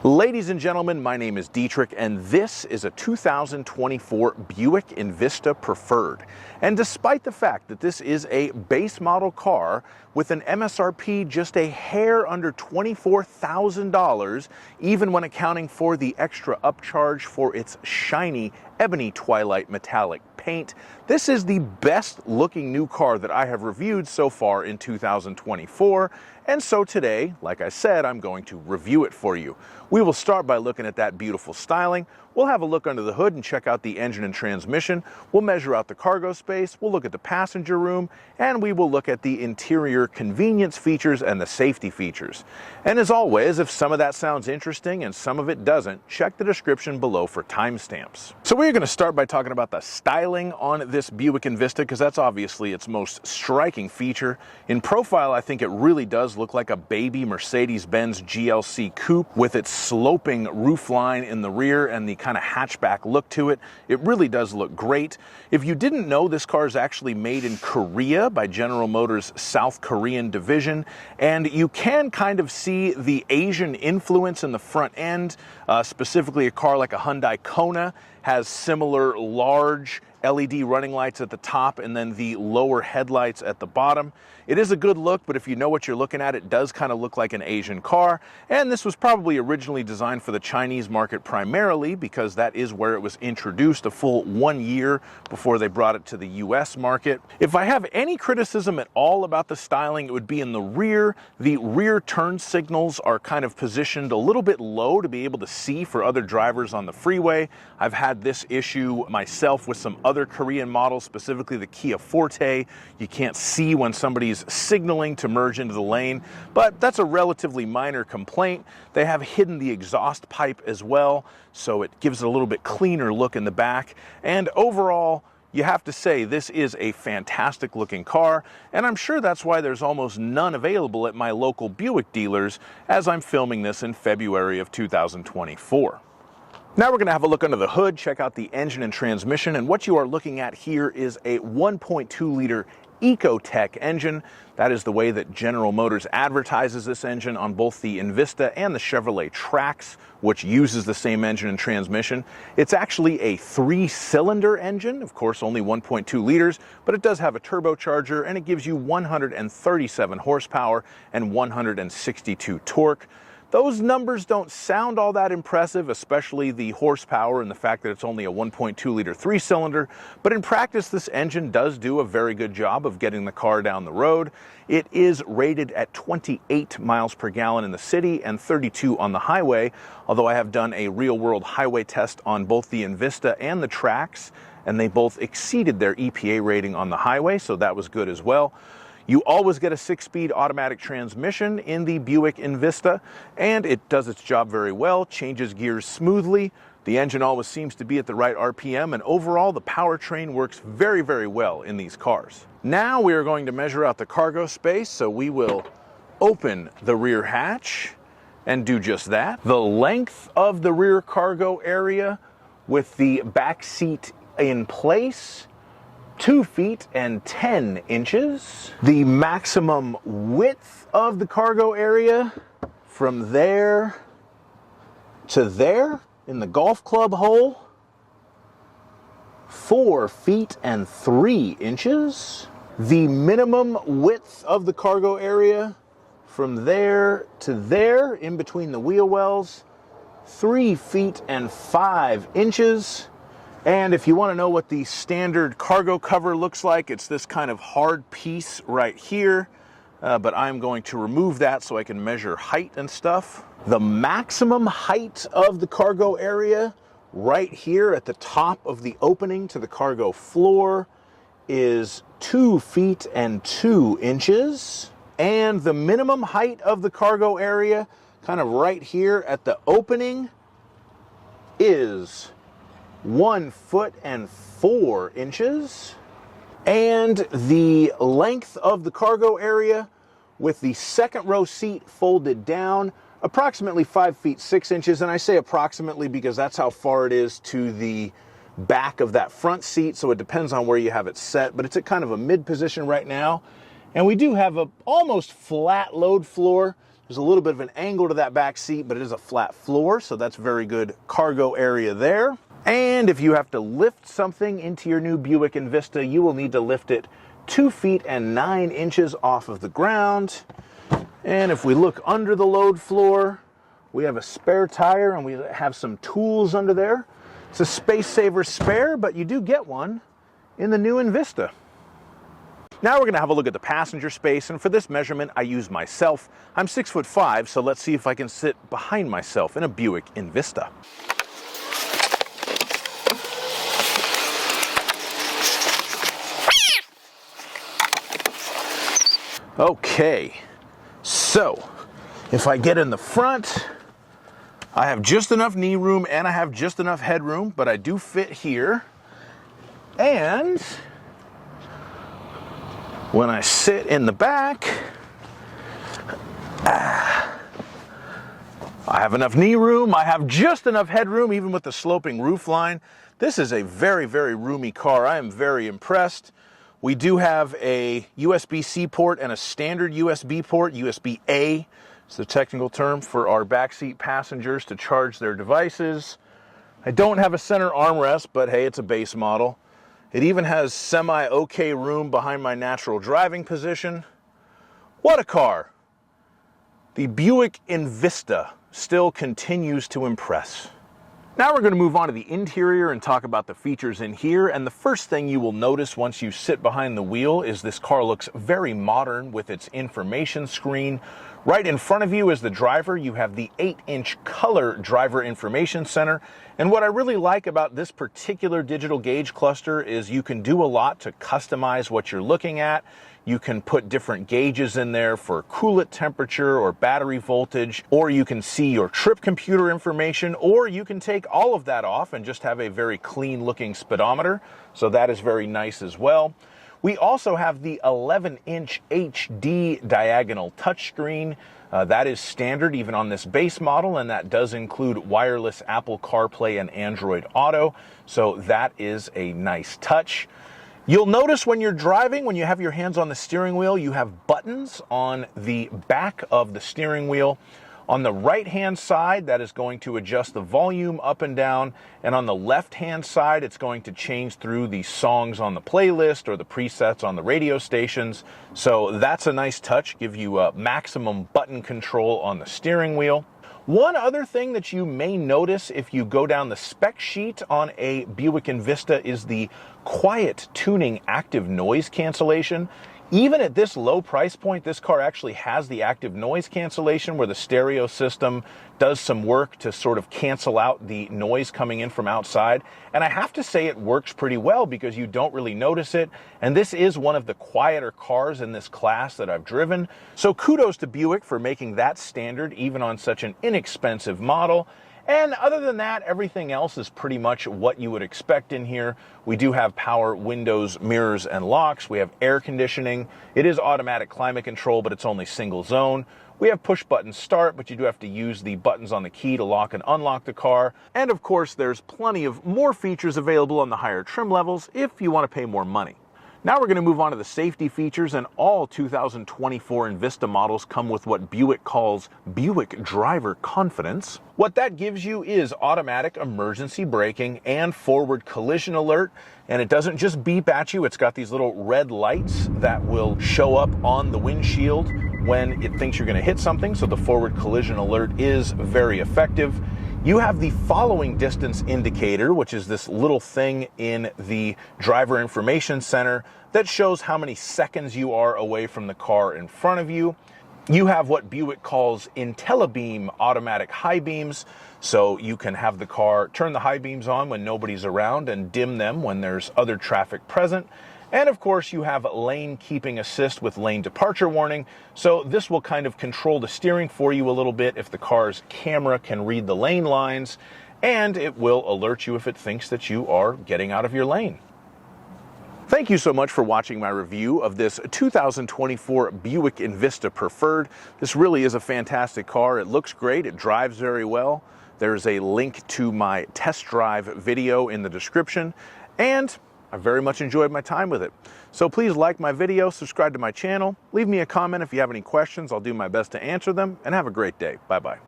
Ladies and gentlemen, my name is Dietrich, and this is a 2024 Buick Envista Preferred. And despite the fact that this is a base model car with an MSRP just a hair under $24,000, even when accounting for the extra upcharge for its shiny ebony twilight metallic paint, this is the best looking new car that I have reviewed so far in 2024. And so today, like I said, I'm going to review it for you. We will start by looking at that beautiful styling. We'll have a look under the hood and check out the engine and transmission. We'll measure out the cargo space. We'll look at the passenger room, and we will look at the interior convenience features and the safety features. And as always, if some of that sounds interesting and some of it doesn't, check the description below for timestamps. So we're going to start by talking about the styling on this Buick Envista, because that's obviously its most striking feature. In profile, I think it really does look like a baby Mercedes-Benz GLC coupe with its sloping roofline in the rear and the kind of hatchback look to it. It really does look great. If you didn't know, this car is actually made in Korea by General Motors' South Korean division, and you can kind of see the Asian influence in the front end. Specifically, a car like a Hyundai Kona has similar large LED running lights at the top and then the lower headlights at the bottom. It is a good look, but if you know what you're looking at, it does kind of look like an Asian car. And this was probably originally designed for the Chinese market primarily, because that is where it was introduced a full 1 year before they brought it to the US market. If I have any criticism at all about the styling, it would be in the rear. The rear turn signals are kind of positioned a little bit low to be able to see for other drivers on the freeway. I've had this issue myself with some other Korean models, specifically the Kia Forte. You can't see when somebody's signaling to merge into the lane, but that's a relatively minor complaint. They have hidden the exhaust pipe as well, so it gives it a little bit cleaner look in the back. And overall, you have to say this is a fantastic looking car, and I'm sure that's why there's almost none available at my local Buick dealers as I'm filming this in February of 2024. Now we're going to have a look under the hood, check out the engine and transmission, and what you are looking at here is a 1.2 liter ECOTEC engine. That is the way that General Motors advertises this engine on both the Envista and the Chevrolet Trax, which uses the same engine and transmission. It's actually a 3-cylinder engine, of course only 1.2 liters, but it does have a turbocharger, and it gives you 137 horsepower and 162 torque. Those numbers don't sound all that impressive, especially the horsepower and the fact that it's only a 1.2 liter 3-cylinder, but in practice this engine does do a very good job of getting the car down the road. It is rated at 28 miles per gallon in the city and 32 on the highway, although I have done a real-world highway test on both the Envista and the Trax, and they both exceeded their EPA rating on the highway, so that was good as well. You always get a 6-speed automatic transmission in the Buick Envista, and it does its job very well, changes gears smoothly. The engine always seems to be at the right RPM, and overall the powertrain works very, very well in these cars. Now we are going to measure out the cargo space, so we will open the rear hatch and do just that. The length of the rear cargo area with the back seat in place, 2 feet and 10 inches. The maximum width of the cargo area from there to there in the golf club hole, 4 feet and 3 inches. The minimum width of the cargo area from there to there in between the wheel wells, 3 feet and 5 inches. And if you want to know what the standard cargo cover looks like, it's this kind of hard piece right here, but I'm going to remove that so I can measure height and stuff. The maximum height of the cargo area right here at the top of the opening to the cargo floor is 2 feet and 2 inches. And the minimum height of the cargo area, kind of right here at the opening, is 1 foot and 4 inches. And the length of the cargo area with the second row seat folded down, approximately 5 feet 6 inches. And I say approximately because that's how far it is to the back of that front seat, so it depends on where you have it set, but it's at kind of a mid position right now. And we do have a almost flat load floor. There's a little bit of an angle to that back seat, but it is a flat floor, so that's very good cargo area there. And if you have to lift something into your new Buick Envista, you will need to lift it 2 feet and 9 inches off of the ground. And if we look under the load floor, we have a spare tire and we have some tools under there. It's a space saver spare, but you do get one in the new Envista. Now we're going to have a look at the passenger space, and for this measurement I use myself. I'm 6'5", so let's see if I can sit behind myself in a Buick Envista. Okay, so if I get in the front, I have just enough knee room and I have just enough headroom, but I do fit here. And when I sit in the back, I have enough knee room, I have just enough headroom, even with the sloping roof line. This is a very, very roomy car. I am very impressed. We do have a USB-C port and a standard USB port, USB-A. It's the technical term for our backseat passengers to charge their devices. I don't have a center armrest, but hey, it's a base model. It even has semi-okay room behind my natural driving position. What a car! The Buick Envista still continues to impress. Now we're going to move on to the interior and talk about the features in here. And the first thing you will notice once you sit behind the wheel is this car looks very modern with its information screen. Right in front of you as the driver, you have the 8-inch color driver information center. And what I really like about this particular digital gauge cluster is you can do a lot to customize what you're looking at. You can put different gauges in there for coolant temperature or battery voltage, or you can see your trip computer information, or you can take all of that off and just have a very clean looking speedometer. So that is very nice as well. We also have the 11-inch HD diagonal touchscreen. That is standard even on this base model, and that does include wireless Apple CarPlay and Android Auto. So that is a nice touch. You'll notice when you're driving, when you have your hands on the steering wheel, you have buttons on the back of the steering wheel. On the right-hand side, that is going to adjust the volume up and down, and on the left-hand side, it's going to change through the songs on the playlist or the presets on the radio stations. So that's a nice touch, give you maximum button control on the steering wheel. One other thing that you may notice if you go down the spec sheet on a Buick Envista is the QuietTuning Active Noise Cancellation. Even at this low price point, this car actually has the active noise cancellation where the stereo system does some work to sort of cancel out the noise coming in from outside. And I have to say it works pretty well because you don't really notice it. And this is one of the quieter cars in this class that I've driven. So kudos to Buick for making that standard even on such an inexpensive model. And other than that, everything else is pretty much what you would expect in here. We do have power windows, mirrors, and locks. We have air conditioning. It is automatic climate control, but it's only single zone. We have push button start, but you do have to use the buttons on the key to lock and unlock the car. And of course, there's plenty of more features available on the higher trim levels if you want to pay more money. Now we're going to move on to the safety features, and all 2024 Envista models come with what Buick calls Buick Driver Confidence. What that gives you is automatic emergency braking and forward collision alert, and it doesn't just beep at you, it's got these little red lights that will show up on the windshield when it thinks you're going to hit something, so the forward collision alert is very effective. You have the following distance indicator, which is this little thing in the driver information center that shows how many seconds you are away from the car in front of you. You have what Buick calls IntelliBeam automatic high beams, so you can have the car turn the high beams on when nobody's around and dim them when there's other traffic present. And of course, you have lane keeping assist with lane departure warning. So this will kind of control the steering for you a little bit if the car's camera can read the lane lines, and it will alert you if it thinks that you are getting out of your lane. Thank you so much for watching my review of this 2024 Buick Envista Preferred. This really is a fantastic car. It looks great. It drives very well. There's a link to my test drive video in the description. And I very much enjoyed my time with it. So please like my video, subscribe to my channel, leave me a comment if you have any questions. I'll do my best to answer them, and have a great day. Bye-bye.